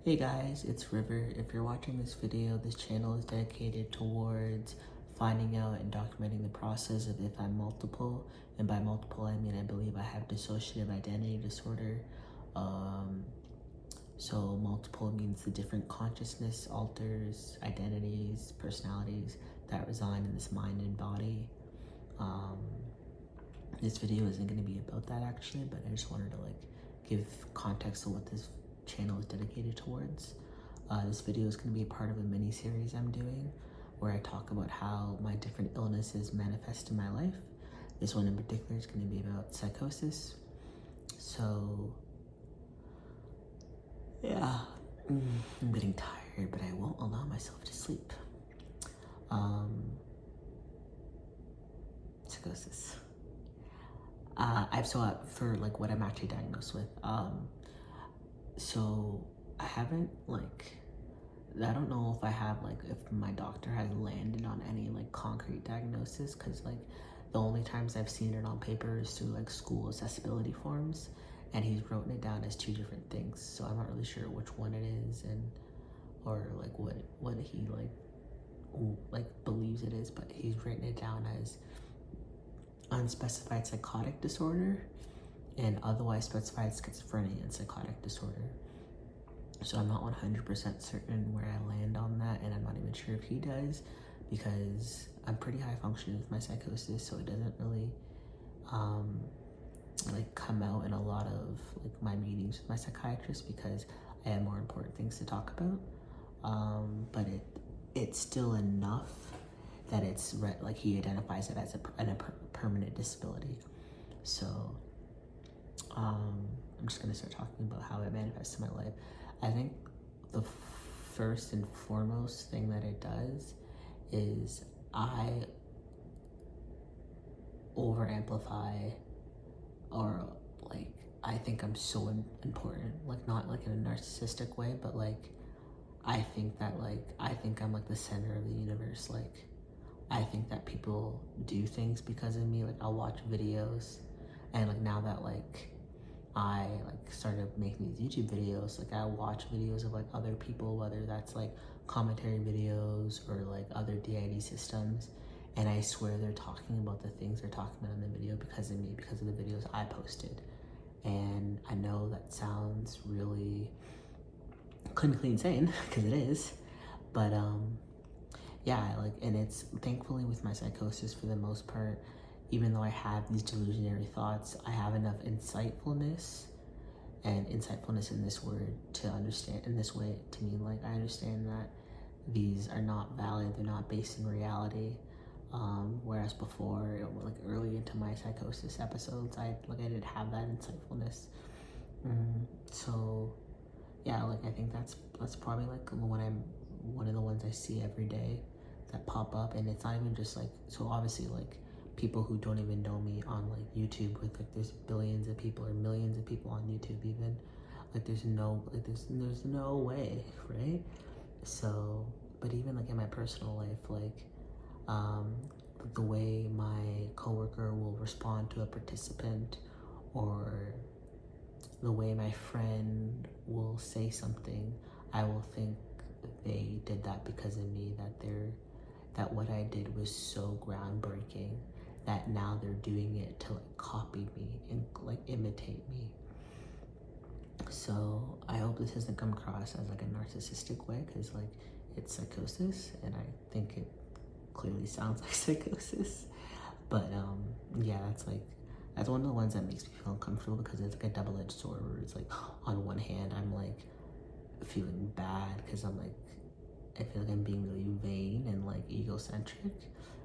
Hey guys, it's River. If you're watching this video, this channel is dedicated towards finding out and documenting the process of if I'm multiple. And by multiple, I mean I believe I have dissociative identity disorder. So multiple means the different consciousness, alters, identities, personalities that reside in this mind and body. This video isn't going to be about that actually, but I just wanted to give context of what this channel is dedicated towards. This video is going to be a part of a mini series I'm doing where I talk about how my different illnesses manifest in my life. This one in particular is going to be about psychosis. So yeah, I'm getting tired, but I won't allow myself to sleep. Psychosis. For what I'm actually diagnosed with. So I haven't I don't know if I have if my doctor has landed on any concrete diagnosis, because the only times I've seen it on paper is through school accessibility forms, and he's written it down as two different things. So I'm not really sure which one it is or what he believes it is, but he's written it down as unspecified psychotic disorder and otherwise specified schizophrenia and psychotic disorder. So I'm not 100% certain where I land on that, and I'm not even sure if he does, because I'm pretty high functioning with my psychosis, so it doesn't really come out in a lot of my meetings with my psychiatrist, because I have more important things to talk about. But it's still enough that it's he identifies it as a permanent disability. So I'm just gonna start talking about how it manifests in my life. I think the first and foremost thing that it does is I over amplify, or I think I'm so important, not in a narcissistic way, but I think that I think I'm the center of the universe. I think that people do things because of me. I'll watch videos, and now that I started making these YouTube videos, I watch videos of other people, whether that's commentary videos or other DID systems, and I swear they're talking about the things they're talking about in the video because of me, because of the videos I posted. And I know that sounds really clinically insane, because it is, but yeah, and it's thankfully with my psychosis, for the most part, even though I have these delusionary thoughts, I have enough insightfulness, and insightfulness in this word to understand in this way to mean I understand that these are not valid, they're not based in reality. Whereas before, early into my psychosis episodes, I didn't have that insightfulness. So yeah, I think that's probably one of the ones I see every day that pop up. And it's not even just so obviously people who don't even know me on YouTube, with there's billions of people or millions of people on YouTube even, there's no way, right? So, but even in my personal life, the way my coworker will respond to a participant, or the way my friend will say something, I will think they did that because of me, that what I did was so groundbreaking that now they're doing it to copy me and imitate me. So I hope this doesn't come across as a narcissistic way, because it's psychosis, and I think it clearly sounds like psychosis. But yeah, that's one of the ones that makes me feel uncomfortable, because it's a double-edged sword, where it's on one hand I'm feeling bad because I feel I'm being really vain and egocentric,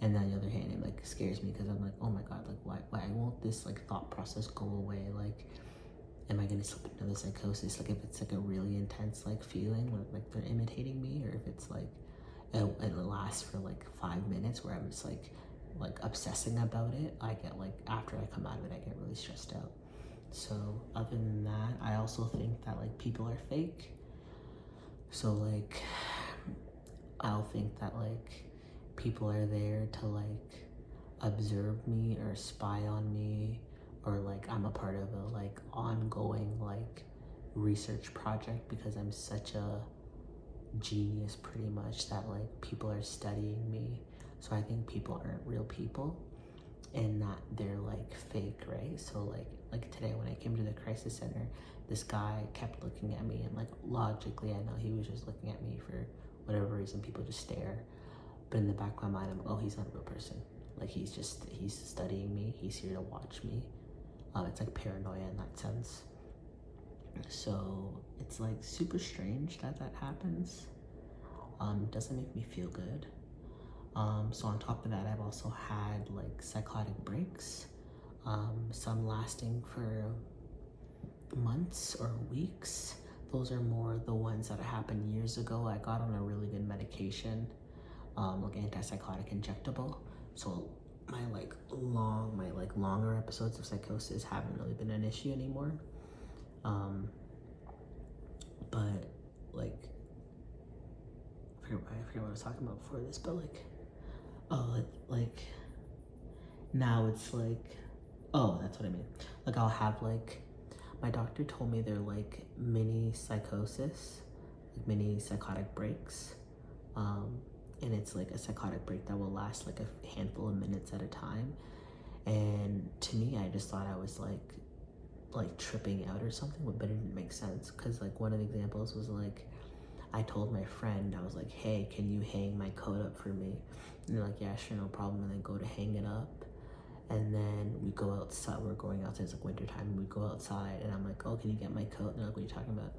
and then on the other hand it scares me, because I'm oh my god, why won't this thought process go away? Am I gonna slip into another psychosis? If it's a really intense feeling where they're imitating me, or if it's it lasts for 5 minutes where I'm just obsessing about it. I get after I come out of it, I get really stressed out. So other than that, I also think that people are fake. So I'll think that people are there to observe me or spy on me, or I'm a part of a ongoing research project because I'm such a genius pretty much that like people are studying me. So I think people aren't real people and that they're like fake, right? So like today when I came to the crisis center, this guy kept looking at me and like logically I know he was just looking at me for whatever reason. People just stare, but in the back of my mind I'm like, oh, he's not a real person. Like he's studying me, he's here to watch me. It's like paranoia in that sense. So it's like super strange that happens. Doesn't make me feel good. So on top of that, I've also had like psychotic breaks, some lasting for months or weeks. Those are more the ones that happened years ago. I got on a really good medication, like antipsychotic injectable. So my longer episodes of psychosis haven't really been an issue anymore. But like, I forget what I was talking about before this, but like now it's like, oh, that's what I mean. Like I'll have like, my doctor told me they're like mini psychosis, like mini psychotic breaks. And it's like a psychotic break that will last like a handful of minutes at a time. And to me, I just thought I was like tripping out or something, but it didn't make sense. Cause like one of the examples was like, I told my friend, I was like, hey, can you hang my coat up for me? And they're like, yeah, sure, no problem. And they go to hang it up. And then we go outside, we're going outside, it's like winter time. We go outside and I'm like, oh, can you get my coat? And they're like, what are you talking about?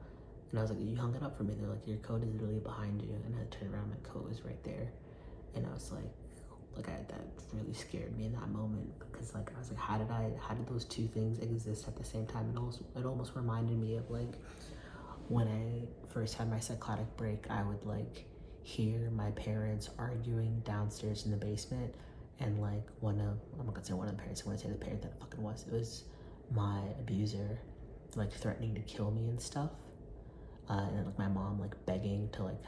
And I was like, you hung it up for me. They're like, your coat is literally behind you. And I turned around, my coat was right there. And I was like that really scared me in that moment, because like I was like, how did those two things exist at the same time? And it almost reminded me of like when I first had my psychotic break. I would like hear my parents arguing downstairs in the basement, and like I'm not gonna say one of the parents, I'm gonna say the parent that it fucking was. It was my abuser, like threatening to kill me and stuff. And like my mom like begging to like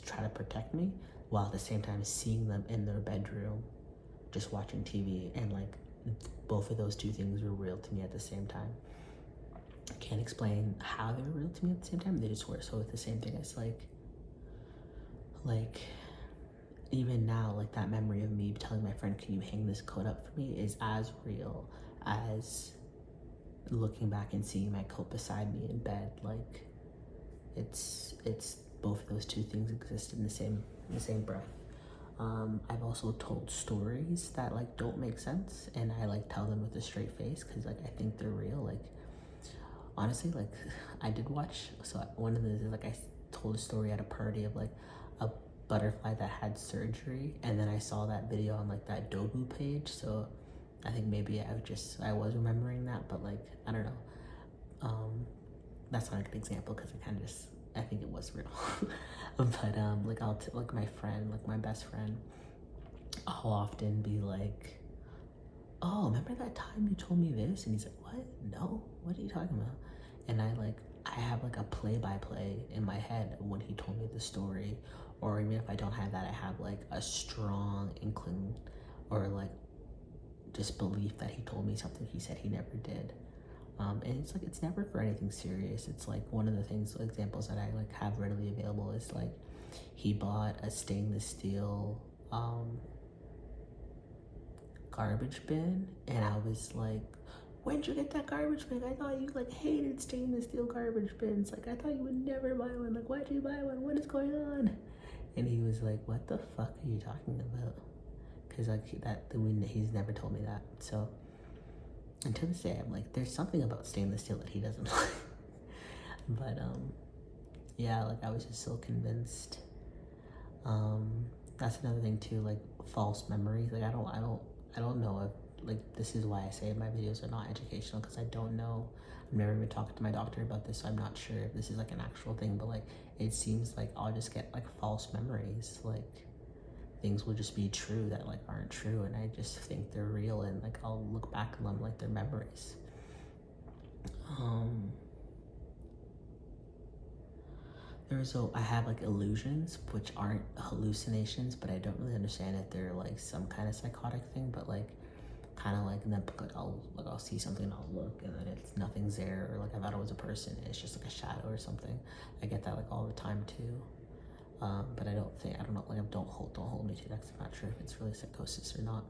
try to protect me, while at the same time seeing them in their bedroom just watching TV. And like both of those two things were real to me at the same time. I can't explain how they were real to me at the same time, they just were. So it's the same thing as like even now, like that memory of me telling my friend, can you hang this coat up for me, is as real as looking back and seeing my coat beside me in bed. Like it's both of those two things exist in the same breath. I've also told stories that like don't make sense, and I like tell them with a straight face because like I think they're real. Like honestly, like I did watch, so one of the is like I told a story at a party of like a butterfly that had surgery, and then I saw that video on like that Dobu page. So I think maybe I was remembering that, but like I don't know. That's not a good example because I think it was real. But like like my friend, like my best friend, I'll often be like, oh, remember that time you told me this? And he's like, what? No, what are you talking about? And I have like a play-by-play in my head when he told me the story. Or even if I don't have that, I have like a strong inkling or like just belief that he told me something he said he never did. And it's like, it's never for anything serious. It's like one of the examples that I like have readily available is like he bought a stainless steel garbage bin, and I was like, when'd you get that garbage bin? I thought you like hated stainless steel garbage bins. Like I thought you would never buy one. Like why'd you buy one? What is going on? And he was like, what the fuck are you talking about? Because like he's never told me that. So and to this day, I'm like, there's something about stainless steel that he doesn't like. But yeah, like I was just so convinced. That's another thing too, like false memories. Like I don't know if like this is why I say my videos are not educational, because I don't know. I've never even talked to my doctor about this, so I'm not sure if this is like an actual thing. But like it seems like I'll just get like false memories, like things will just be true that like aren't true, and I just think they're real, and like I'll look back on them like they're memories. I have like illusions, which aren't hallucinations, but I don't really understand if they're like some kind of psychotic thing. But like kind of like, and then I'll see something and I'll look and then it's nothing's there, or like I thought it was a person and it's just like a shadow or something. I get that like all the time too. But I don't know, like don't hold me to that 'cause I'm not sure if it's really psychosis or not.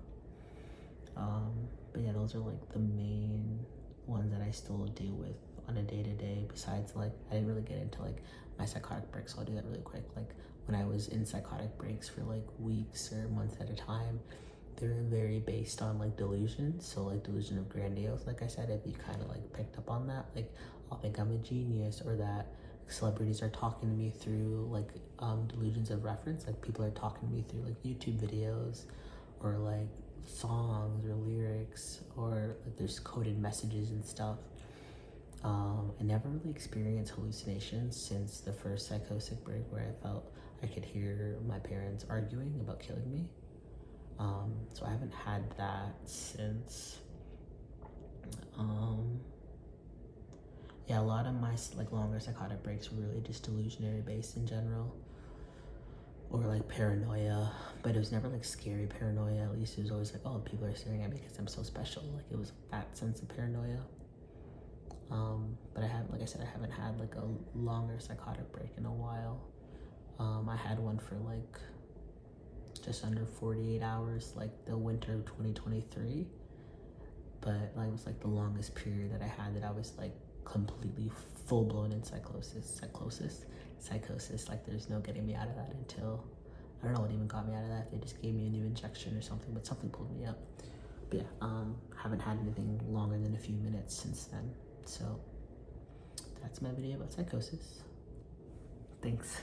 But yeah, those are like the main ones that I still deal with on a day-to-day. Besides, like, I didn't really get into like my psychotic breaks, so I'll do that really quick. Like when I was in psychotic breaks for like weeks or months at a time, they were very based on like delusion. So like delusion of grandiose, like I said, if you kind of like picked up on that, like I'll think I'm a genius, or that celebrities are talking to me through like delusions of reference, like people are talking to me through like YouTube videos or like songs or lyrics, or like there's coded messages and stuff. I never really experienced hallucinations since the first psychosis break, where I felt I could hear my parents arguing about killing me. So I haven't had that since. Yeah, a lot of my like longer psychotic breaks were really just delusionary based in general, or like paranoia, but it was never like scary paranoia. At least it was always like, oh, people are staring at me because I'm so special. Like it was that sense of paranoia. But I haven't, like I said, I haven't had like a longer psychotic break in a while. I had one for like just under 48 hours, like the winter of 2023. But like, it was like the longest period that I had that I was like completely full blown in psychosis. Like there's no getting me out of that until, I don't know what even got me out of that. They just gave me a new injection or something, but something pulled me up. But yeah, haven't had anything longer than a few minutes since then. So that's my video about psychosis. Thanks.